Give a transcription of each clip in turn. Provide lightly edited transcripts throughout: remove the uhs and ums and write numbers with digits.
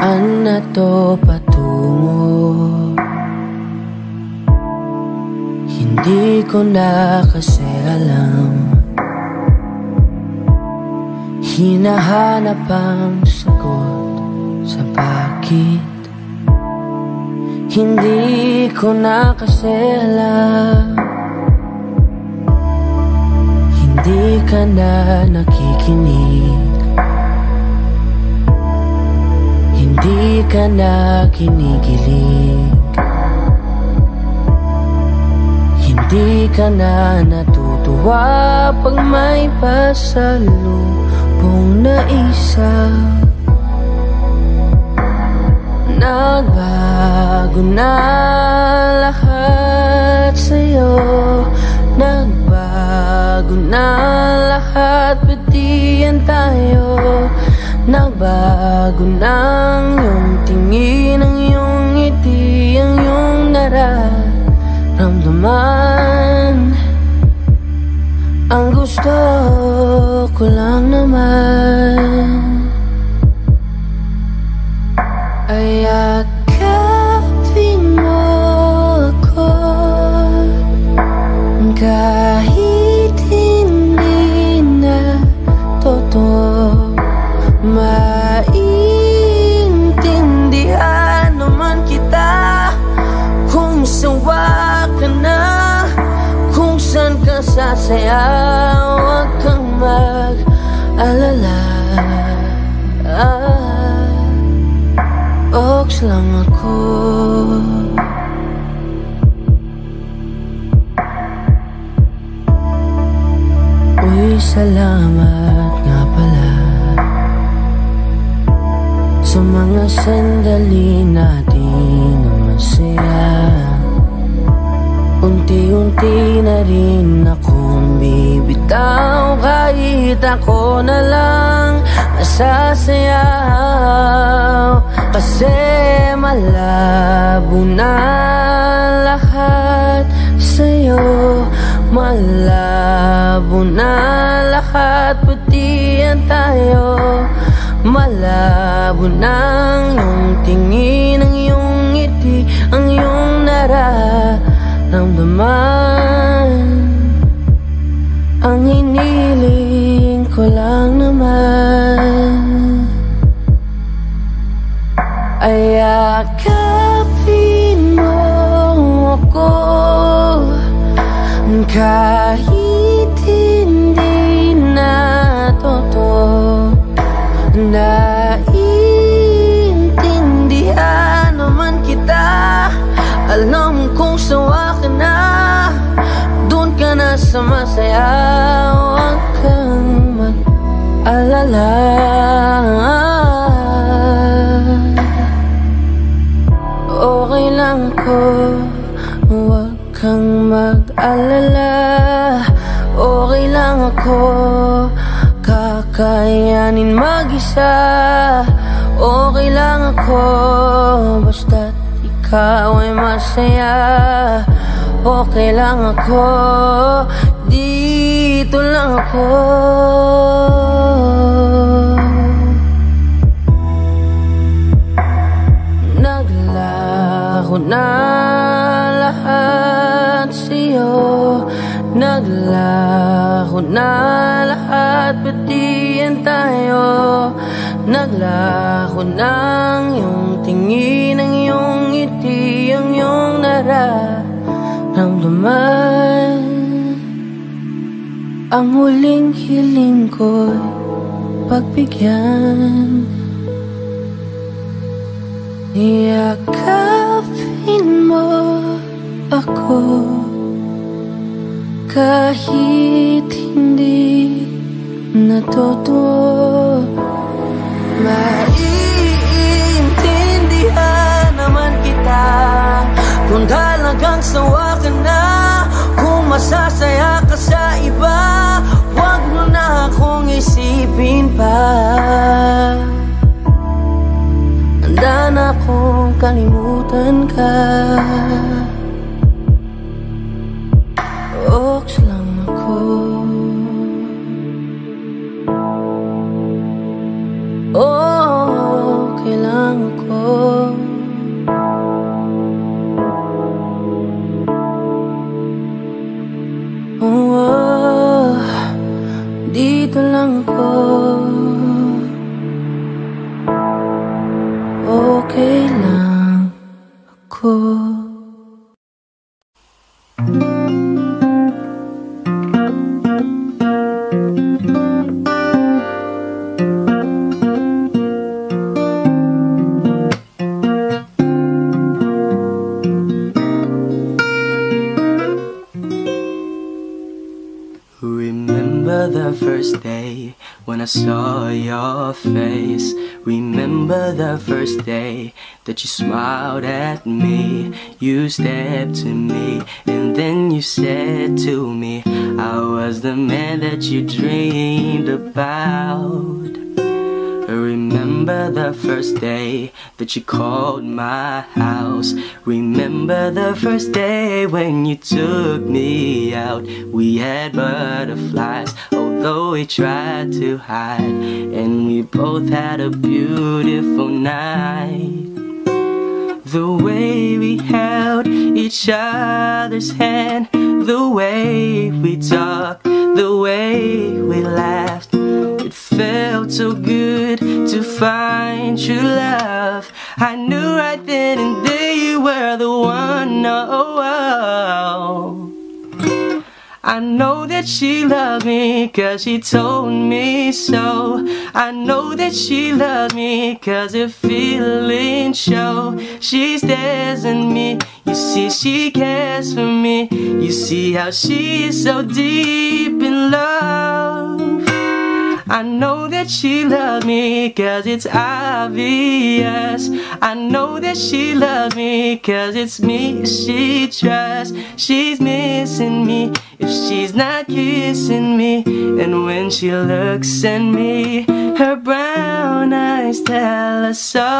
Saan na to patungo? Hindi ko na kasi alam. Hinahanap ang sagot sa bakit. Hindi ko na kasi alam. Hindi ka na nakikinig. Hindi ka na kinikilig. Hindi ka na natutuwa pag may pasalubong na isa. Nagbago na lahat sa'yo. Nagbago na lahat, pati yan tayo. Nagbago na ang iyong tingin, ang iyong ngiti, ang iyong nararamdaman. Ang gusto ko lang naman ay yakapin mo ako, kahit hindi na totoo. Maintindihan naman kita kung sawa ka na, kung saan ka sasaya. Huwag kang mag-alala. Oks lang ako. Uy, salamat nga pala sa mga sandali natin na masaya. Unti-unti na rin akong bibitaw, kahit ako na lang masasayaw. Kasi malabo na lahat sa'yo. Malabo na lahat, pati yan tayo. Malabo na ang iyong tingin, ang iyong ngiti, ang iyong nararamdaman. Ang hiniling ko lang naman ay yakapin mo ako, kahit hindi na totoo. Naiintindihan naman kita. Alam kong sawa ka na, doon ka na sa masaya. Huwag kang mag-alala. Okay lang ko, huwag kang mag-alala. Okay lang ako, kakayanin mag-isa. Okay lang ako, basta't ikaw ay masaya. Okay lang ako, dito lang ako. Naglaho na lahat sa'yo. Naglaho na lahat, pati yan tayo. Naglaho na ang iyong tingin, ang iyong ngiti, ang iyong nararamdaman. Ang huling hiling ko'y pagbigyan. Yakapin mo ako, kahit hindi na totoo. Maiintindihan naman kita kung talagang sawa ka na, kung masasaya ka sa iba. Huwag mo na akong isipin pa. Handa na akong kalimutan ka. Oks lang ako. Okay lang ako. okay lang ako. Remember the first day when I saw your face. Remember the first day that you smiled at me. You stepped to me and then you said to me, I was the man that you dreamed about. Remember the first day that you called my house. Remember the first day when you took me out. We had butterflies, although we tried to hide, and we both had a beautiful night. The way we held each other's hand, the way we talked, the way we laughed, it felt so good to find true love. I knew right then and there you were the one. Oh, I know that she loved me 'cause she told me so. I know that she loved me 'cause her feelings show. She stares at me, you see she cares for me. You see how she is so deep in love. I know that she loved me 'cause it's obvious. I know that she loves me 'cause it's me she trusts. She's missing me if she's not kissing me. And when she looks at me, her brown eyes tell us so.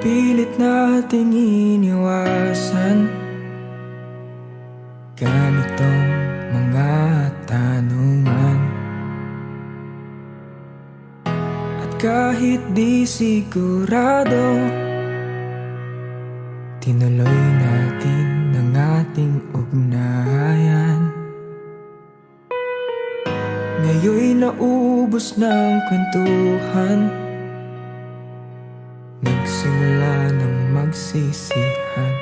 Pilit nating iniwasan ganitong mga tanungan. At kahit di sigurado, tinuloy natin ang ating ugnayan. Ngayon'y naubos ng kwentuhan, nagsimula ng magsisihan.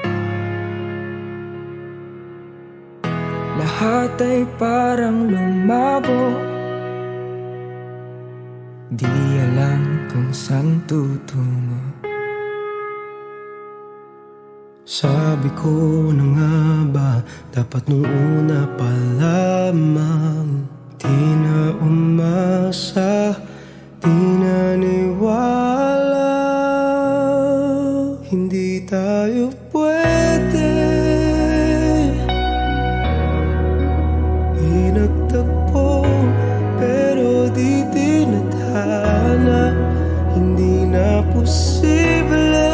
Lahat ay parang lumabo, di alam kung saan tutungo. Sabi ko na nga ba, dapat nung una pa lamang. Di na umasa, di naniwala, hindi tayo pwede. Pinagtagpo pero di tinadhana, hindi na posible.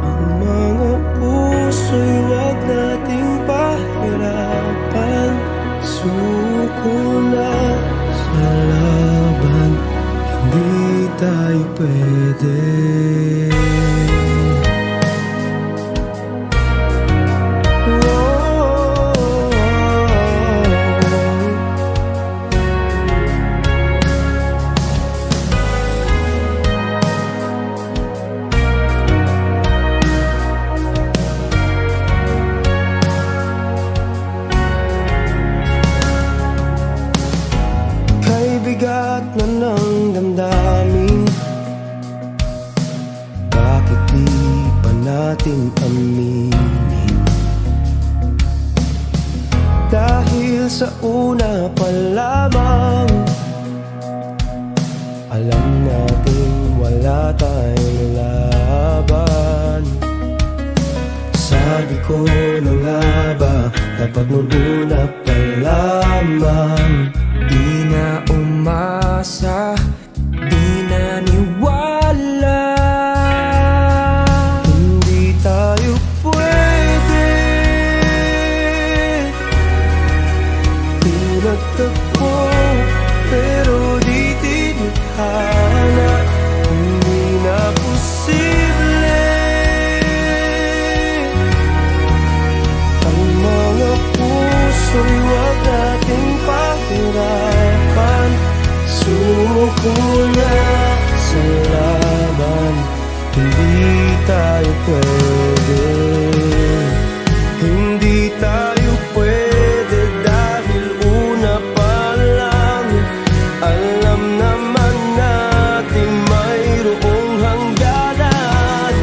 Ang mga puso'y wag nating pahirapan. Suko na sa laban, hindi tayo pwede. Bigat na ng damdamin, bakit di pa natin aminin? Dahil sa una pa lang dapat nung una pa lamang. Di na umasa, di na niwala. Hindi tayo pwede. Pinagtagpo pero di tinitala. Hindi na posible. Ang mga puso'y huwag nating pahirapan. Sumuko na sa laban. Hindi tayo pwede. Hindi tayo pwede dahil una pa lang alam naman natin mayroong hangganan.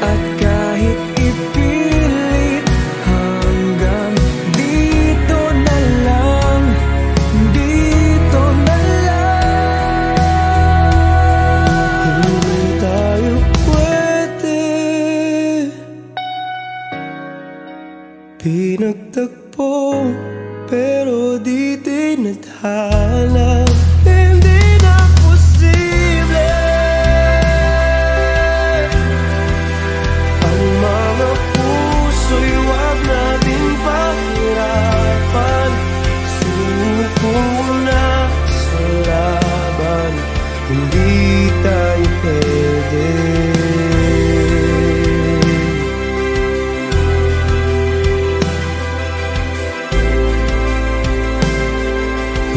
At kahit ipilit hanggang dito na lang, dito na lang. Hindi tayo pwede. Pinagtagpo pero di tinadhana. Hindi na posible. Ang mga puso'y huwag natin pahirapan. Sumuko na sa laban. Hindi tayo pwede.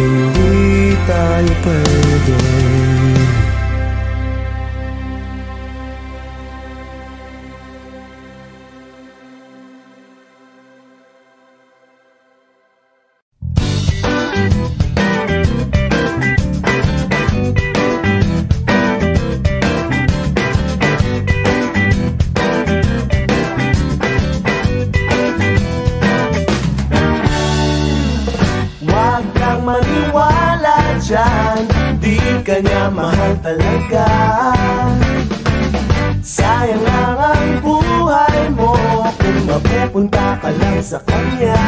Hindi tayo pwede. Huwag kang maniwala dyan, di ka niya mahal talaga. Sayang lang ang buhay mo kung mapupunta ka lang sa kanya.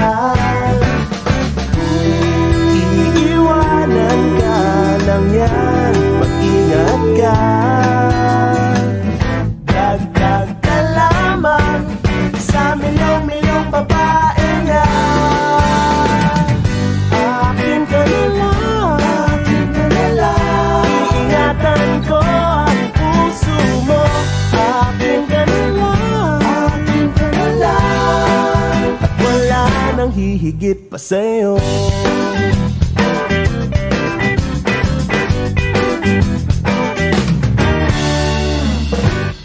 Iiwanan ka lang yan, mag-ingat ka. Dagdag ka lamang sa milong-milong babae niya. Akin ka na lang, iingatan ko ang puso mo. Akin ka na lang, at wala nang hihigit pa sa'yo.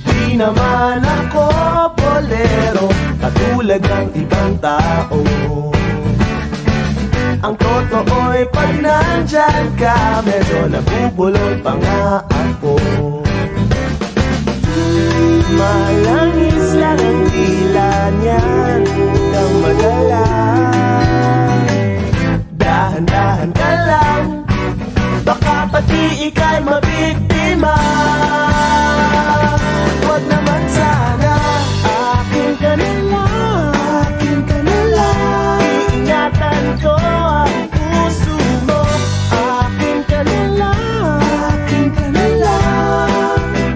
Di naman ako bolero, katulad ng ibang tao. Ang totoo'y pag nandyan ka, medyo nabubulol pa nga ako. Malangis lang ang dila niyan, huwag kang madala. Dahan-dahan ka lang, baka pati ika'y mabiktima. Huwag naman sana, akin ka na lang, iingatan ko ang puso mo. Akin ka na lang,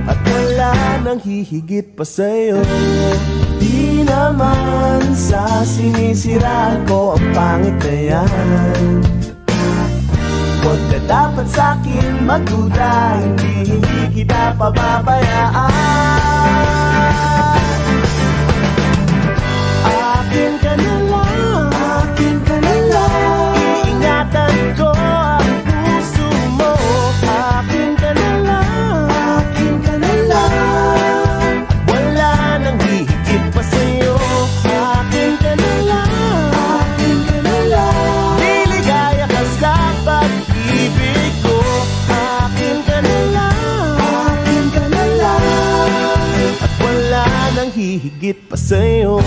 at wala nang hihigit pa sa'yo. Di naman sa sinisiraan ko ang pangit na yan. Huwag ka dapat sa'kin magduda, hindi kita pababayaan. Akin ka na lang, iingatan ko ang puso mo. Akin ka na lang, wala nang hihigit pa sa'yo. Akin ka na lang, liligaya ka sa pag-ibig ko. Akin ka na lang, at wala nang hihigit pa sa'yo.